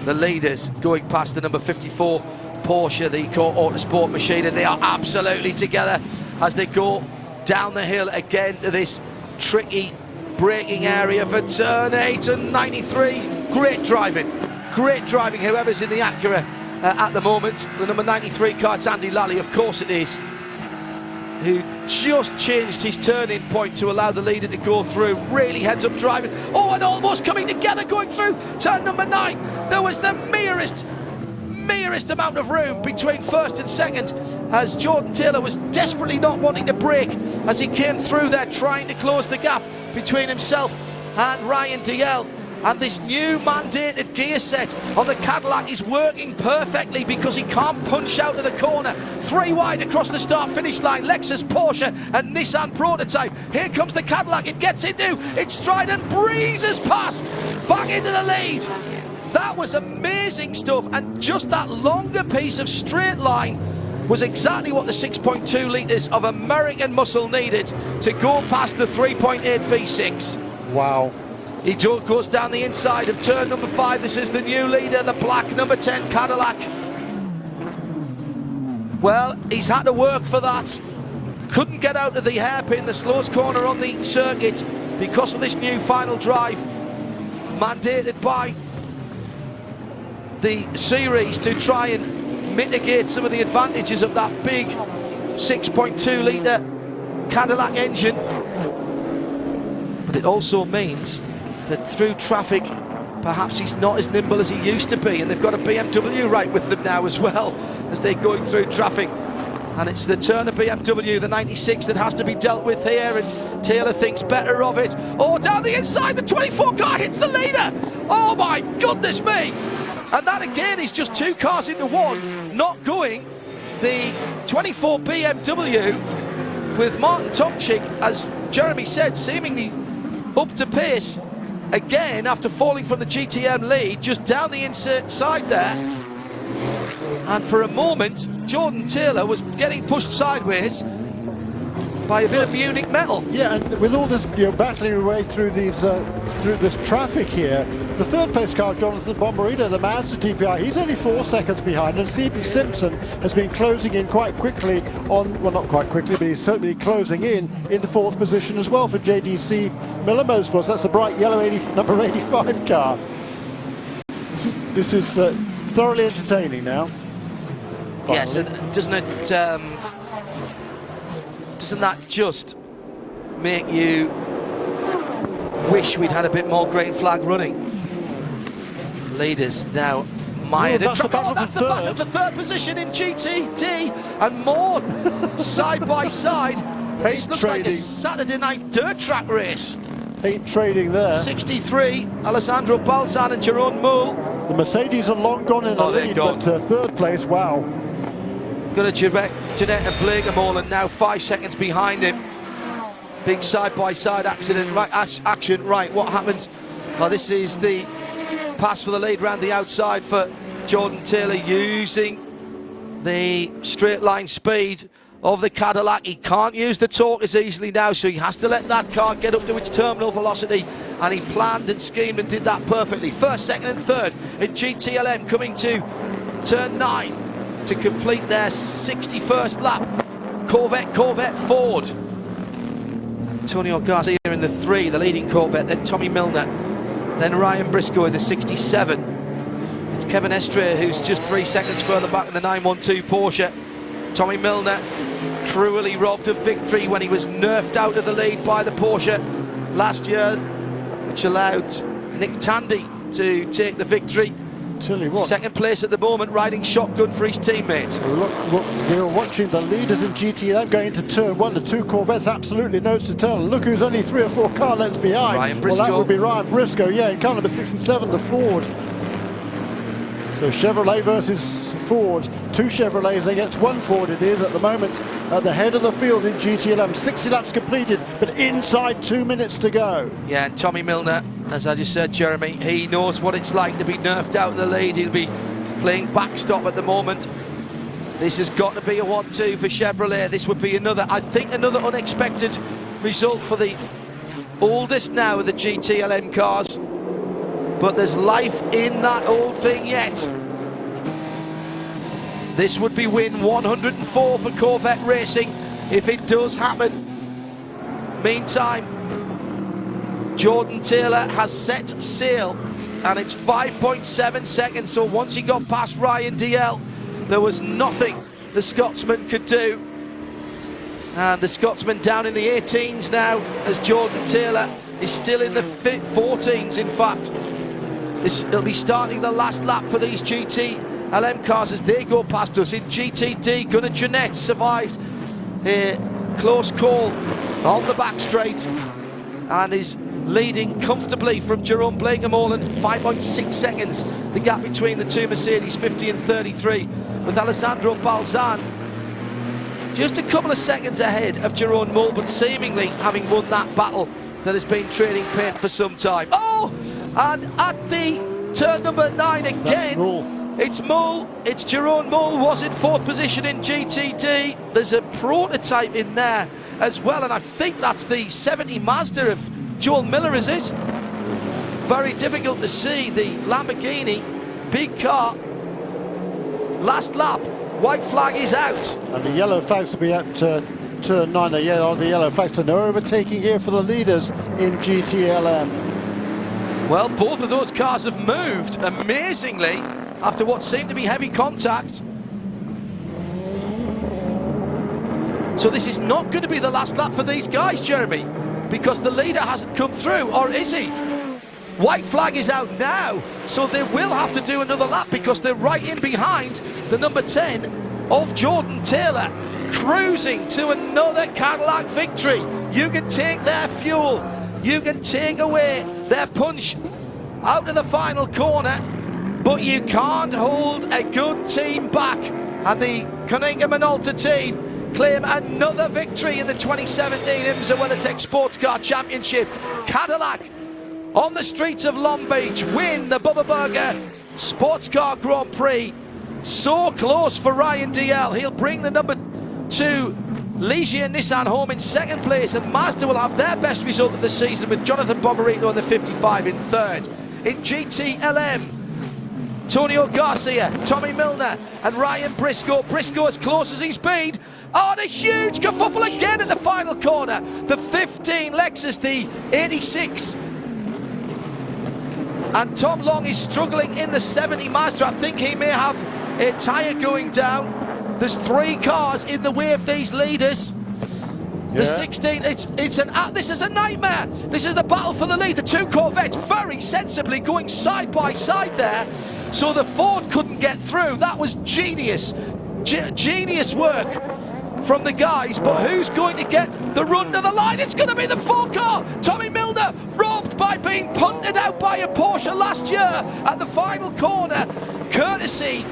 the leaders going past the number 54 Porsche, the Core Autosport machine, and they are absolutely together as they go down the hill again to this tricky braking area for turn 8 and 93. Great driving, whoever's in the Acura at the moment. The number 93 car, it's Andy Lally, of course it is, who just changed his turning point to allow the leader to go through. Really heads up driving. Oh, and almost coming together going through turn number 9. There was the merest amount of room between first and second as Jordan Taylor was desperately not wanting to brake as he came through there, trying to close the gap between himself and Ryan DL. And this new mandated gear set on the Cadillac is working perfectly because he can't punch out of the corner. 3 wide across the start-finish line. Lexus, Porsche and Nissan prototype. Here comes the Cadillac. It gets into its stride and breezes past. Back into the lead. That was amazing stuff. And just that longer piece of straight line was exactly what the 6.2 litres of American muscle needed to go past the 3.8 V6. Wow. He goes down the inside of turn number 5. This is the new leader, the black number 10 Cadillac. Well, he's had to work for that. Couldn't get out of the hairpin, the slowest corner on the circuit, because of this new final drive, mandated by the series to try and mitigate some of the advantages of that big 6.2 litre Cadillac engine. But it also means that through traffic, perhaps he's not as nimble as he used to be, and they've got a BMW right with them now as well as they're going through traffic. And it's the Turner BMW, the 96, that has to be dealt with here, and Taylor thinks better of it. Oh, down the inside, the 24 car hits the leader. Oh my goodness me. And that again is just 2 cars into one, not going. The 24 BMW with Martin Tomczyk, as Jeremy said, seemingly up to pace again after falling from the GTM lead, just down the inside there. And for a moment, Jordan Taylor was getting pushed sideways by a bit of Munich metal. Yeah, and with all this, battling your way through these through this traffic here, the 3rd place car, Jonathan Bomberito, the Mazda DPI, he's only 4 seconds behind, and Stephen Simpson has been closing in quite quickly on, well, not quite quickly, but he's certainly closing in the 4th position as well for JDC Miller Motorsports. That's the bright yellow number 85 car. This is thoroughly entertaining now. Yes, and doesn't that just make you wish we'd had a bit more green flag running? Leaders now mired. That's the battle for 3rd position in GTD, and more side by side. This looks like a Saturday night dirt track race. Paint trading there. 63, Alessandro Balzan and Jerome Moule. The Mercedes are long gone in the lead, but 3rd place, wow. Got Jeanette and Blakemore, and now 5 seconds behind him. Big side-by-side accident, action. Right, what happened? Well, this is the pass for the lead round the outside for Jordan Taylor, using the straight line speed of the Cadillac. He can't use the torque as easily now, so he has to let that car get up to its terminal velocity, and he planned and schemed and did that perfectly. 1st, 2nd and 3rd in GTLM coming to turn 9 to complete their 61st lap. Corvette, Ford. Antonio Garcia in the 3, the leading Corvette, then Tommy Milner, then Ryan Briscoe in the 67. It's Kevin Estre who's just 3 seconds further back in the 912 Porsche. Tommy Milner cruelly robbed of victory when he was nerfed out of the lead by the Porsche last year, which allowed Nick Tandy to take the victory. Tell you what. 2nd place at the moment, riding shotgun for his teammates. Look, we're watching the leaders in GTM going into turn 1. The 2 Corvettes absolutely nose to tail. Look who's only 3 or 4 car lengths behind. Ryan Briscoe. Well, that would be Ryan Briscoe, yeah, in car number 6 and 7, the Ford. So Chevrolet versus Ford. 2 Chevrolets against 1 Ford it is at the moment at the head of the field in GTLM. 60 laps completed, but inside 2 minutes to go. Yeah, and Tommy Milner, as I just said, Jeremy, he knows what it's like to be nerfed out of the lead. He'll be playing backstop at the moment. This has got to be a 1-2 for Chevrolet. This would be another unexpected result for the oldest now of the GTLM cars. but there's life in that old thing yet. This would be win 104 for Corvette Racing if it does happen. Meantime, Jordan Taylor has set sail, and it's 5.7 seconds, so once he got past Ryan DL, there was nothing the Scotsman could do. And the Scotsman down in the 18s now, as Jordan Taylor is still in the 14s, in fact. He'll be starting the last lap for these GT-LM cars as they go past us. In GTD, Gunnar Jeanette survived a close call on the back straight and is leading comfortably from Jerome Blakemolen. 5.6 seconds, the gap between the two Mercedes, 50 and 33, with Alessandro Balzan just a couple of seconds ahead of Jeroen Mol, but seemingly having won that battle that has been trading paint for some time. Oh, and at the turn number 9 again, it's Mol, it's Jeroen Mol, was in 4th position in GTD. There's a prototype in there as well, and I think that's the 70 Mazda of Joel Miller, is this? Very difficult to see the Lamborghini, big car. Last lap, white flag is out. And the yellow flags will be at turn 9. The yellow flags, and no overtaking here for the leaders in GT-LM. Well, both of those cars have moved, amazingly, after what seemed to be heavy contact. So this is not going to be the last lap for these guys, Jeremy, because the leader hasn't come through, or is he? White flag is out now, so they will have to do another lap because they're right in behind the number 10 of Jordan Taylor, cruising to another Cadillac victory. You can take their fuel, you can take away their punch out of the final corner, but you can't hold a good team back. And the Konica Minolta team claim another victory in the 2017 IMSA WeatherTech Sports Car Championship. Cadillac on the streets of Long Beach win the Bubba Burger Sports Car Grand Prix. So close for Ryan DL. He'll bring the number 2 Ligier Nissan home in 2nd place, and Mazda will have their best result of the season with Jonathan Bomarito in the 55 in 3rd. In GT-LM, Antonio Garcia, Tommy Milner and Ryan Briscoe. Briscoe as close as he's been. Oh, and a huge kerfuffle again at the final corner. The 15 Lexus, the 86. And Tom Long is struggling in the 70 Mazda. I think he may have a tyre going down. There's 3 cars in the way of these leaders. The 16, this is a nightmare. This is the battle for the lead. The 2 Corvettes very sensibly going side by side there. So the Ford couldn't get through. That was genius. Genius work from the guys, but who's going to get the run to the line? It's going to be the 4 car. Tommy Milner robbed by being punted out by a Porsche last year at the final corner, courtesy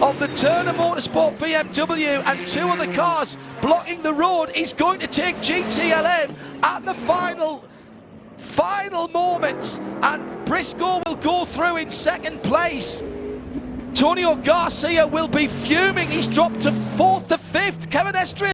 of the Turner Motorsport BMW and 2 other cars blocking the road. He's going to take GT-LM at the final moments, and Briscoe will go through in 2nd place. Antonio Garcia will be fuming. He's dropped to 4th to 5th. Kevin Estre